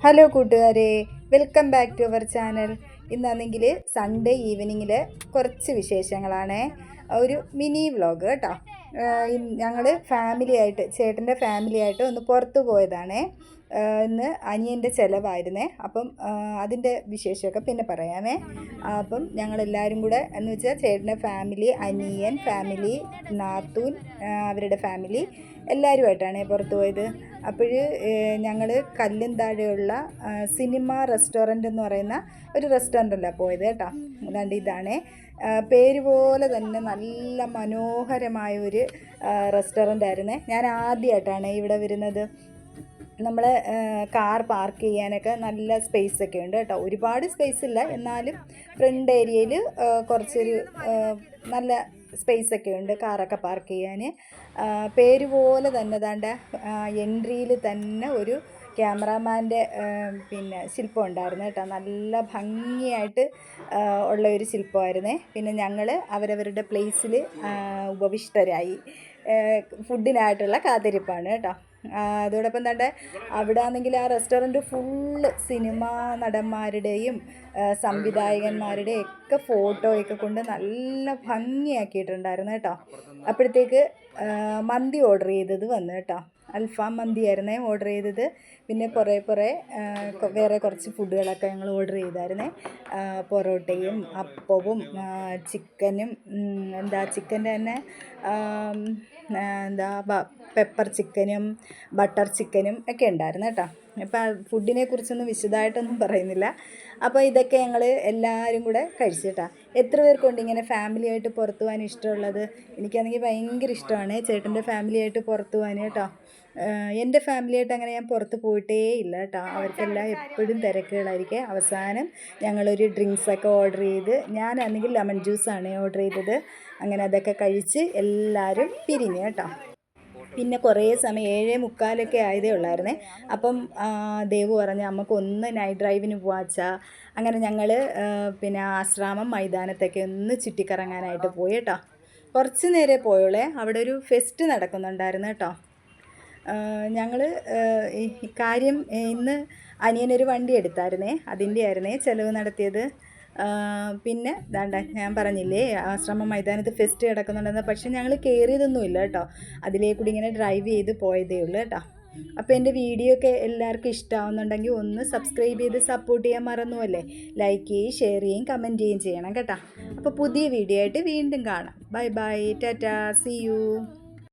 Hello കൂട്ടുകാരെ, welcome back to our channel. ഇന്നാണെങ്കിൽ Sunday ഈവനിങ്ങിൽ കുറച്ച് വിശേഷങ്ങളാണ്. ഒരു മിനി വ്ളോഗ് കേട്ടോ. ഞങ്ങൾ ഫാമിലിയായിട്ട്, ചേട്ടൻ്റെ ഫാമിലിയായിട്ട് ഒന്ന് പുറത്ത് പോയതാണ്. ഇന്ന് അനിയൻ്റെ ചിലവായിരുന്നേ. അപ്പം അതിൻ്റെ വിശേഷമൊക്കെ പിന്നെ പറയാമേ. അപ്പം ഞങ്ങളെല്ലാവരും കൂടെ എന്ന് വെച്ചാൽ ചേട്ടൻ്റെ ഫാമിലി, അനിയൻ ഫാമിലി, നാത്തൂൻ അവരുടെ ഫാമിലി എല്ലാവരുമായിട്ടാണ് പുറത്ത് പോയത്. അപ്പോൾ ഞങ്ങൾ കല്ലുംതാഴെയുള്ള സിനിമ റെസ്റ്റോറൻ്റ് എന്ന് പറയുന്ന ഒരു റെസ്റ്റോറൻറ്റിലാണ് പോയത് കേട്ടോ. അതാണ്ട് ഇതാണ് പേര് പോലെ തന്നെ നല്ല മനോഹരമായ ഒരു റെസ്റ്റോറൻ്റ് ആയിരുന്നേ. ഞാൻ ആദ്യമായിട്ടാണ് ഇവിടെ വരുന്നത്. നമ്മൾ കാർ പാർക്ക് ചെയ്യാനൊക്കെ നല്ല സ്പേസൊക്കെ ഉണ്ട് കേട്ടോ. ഒരുപാട് സ്പേസ് ഇല്ല, എന്നാലും ഫ്രണ്ട് ഏരിയയിൽ കുറച്ചൊരു നല്ല സ്പേസൊക്കെ ഉണ്ട് കാറൊക്കെ പാർക്ക് ചെയ്യാൻ. പേര് പോലെ തന്നെ ദാണ്ട എൻട്രിയിൽ തന്നെ ഒരു ക്യാമറാമാൻ്റെ പിന്നെ ശില്പം ഉണ്ടായിരുന്നു കേട്ടോ. നല്ല ഭംഗിയായിട്ട് ഉള്ള ഒരു ശില്പമായിരുന്നേ. പിന്നെ ഞങ്ങൾ അവരവരുടെ പ്ലേസിൽ ഉപവിഷ്ടരായി. ഫുഡിനായിട്ടുള്ള കാത്തിരിപ്പാണ് കേട്ടോ. അതോടൊപ്പം തന്നെ അവിടെ ആണെങ്കിൽ ആ റെസ്റ്റോറൻറ്റ് ഫുള്ള് സിനിമാ നടന്മാരുടെയും സംവിധായകന്മാരുടെയും ഒക്കെ ഫോട്ടോയൊക്കെ കൊണ്ട് നല്ല ഭംഗിയാക്കിയിട്ടുണ്ടായിരുന്നു കേട്ടോ. അപ്പോഴത്തേക്ക് മന്തി ഓർഡർ ചെയ്തത് വന്നു കേട്ടോ. അൽഫാം മന്തിയായിരുന്നേ ഓർഡർ ചെയ്തത്. പിന്നെ വേറെ കുറച്ച് ഫുഡുകളൊക്കെ ഞങ്ങൾ ഓർഡർ ചെയ്തായിരുന്നേ. പൊറോട്ടയും അപ്പവും ചിക്കനും ചിക്കൻ്റെ തന്നെ പെപ്പർ ചിക്കനും ബട്ടർ ചിക്കനും ഒക്കെ ഉണ്ടായിരുന്നു കേട്ടോ. അപ്പം ഫുഡിനെ കുറിച്ചൊന്നും വിശദമായിട്ടൊന്നും പറയുന്നില്ല. അപ്പോൾ ഇതൊക്കെ ഞങ്ങൾ എല്ലാവരും കൂടെ കഴിച്ചു കേട്ടോ. എത്ര പേർക്കുണ്ട് ഇങ്ങനെ ഫാമിലിയായിട്ട് പുറത്തു പോകാൻ ഇഷ്ടമുള്ളത്? എനിക്കാണെങ്കിൽ ഭയങ്കര ഇഷ്ടമാണ് ചേട്ടൻ്റെ ഫാമിലിയായിട്ട് പുറത്തു പോകാൻ കേട്ടോ. എൻ്റെ ഫാമിലിയായിട്ട് അങ്ങനെ ഞാൻ പുറത്ത് പോയിട്ടേ ഇല്ല കേട്ടോ. അവർക്കെല്ലാം എപ്പോഴും തിരക്കുകളായിരിക്കും. അവസാനം ഞങ്ങളൊരു ഡ്രിങ്ക്സൊക്കെ ഓർഡർ ചെയ്ത്, ഞാനാണെങ്കിൽ ലെമൺ ജ്യൂസാണ് ഓർഡർ ചെയ്തത്. അങ്ങനെ അതൊക്കെ കഴിച്ച് എല്ലാവരും പിരിഞ്ഞു കേട്ടോ. പിന്നെ കുറേ സമയം 7:45 ആയതേ ഉള്ളായിരുന്നേ. അപ്പം ദേവു പറഞ്ഞ് നമുക്കൊന്ന് നൈറ്റ് ഡ്രൈവിന് പോവാച്ചാ. അങ്ങനെ ഞങ്ങൾ പിന്നെ ആശ്രാമം മൈതാനത്തൊക്കെ ഒന്ന് ചുറ്റിക്കറങ്ങാനായിട്ട് പോയി കേട്ടോ. കുറച്ച് നേരെ പോയോളേ, അവിടെ ഒരു ഫെസ്റ്റ് നടക്കുന്നുണ്ടായിരുന്നു കേട്ടോ. ഞങ്ങൾ കാര്യം ഇന്ന് അനിയനൊരു വണ്ടി എടുത്തായിരുന്നേ, അതിൻ്റെ ആയിരുന്നേ ചിലവ് നടത്തിയത്. പിന്നെ ദാണ്ട ഞാൻ പറഞ്ഞില്ലേ ആശ്രമം മൈതാനത്ത് ഫെസ്റ്റ് കിടക്കുന്നുണ്ടെന്ന്. പക്ഷെ ഞങ്ങൾ കയറിയതൊന്നുമില്ല കേട്ടോ. അതിലേക്കൂടി ഇങ്ങനെ ഡ്രൈവ് ചെയ്ത് പോയതേ ഉള്ളൂ കേട്ടോ. അപ്പോൾ എൻ്റെ വീഡിയോ ഒക്കെ എല്ലാവർക്കും ഇഷ്ടമാവുന്നുണ്ടെങ്കിൽ ഒന്ന് സബ്സ്ക്രൈബ് ചെയ്ത് സപ്പോർട്ട് ചെയ്യാൻ മറന്നുമല്ലേ. ലൈക്ക് ചെയ്യുകയും ഷെയർ ചെയ്യുകയും കമൻറ്റ് ചെയ്യുകയും ചെയ്യണം കേട്ടോ. അപ്പോൾ പുതിയ വീഡിയോ ആയിട്ട് വീണ്ടും കാണാം. Bye bye, tata, see U.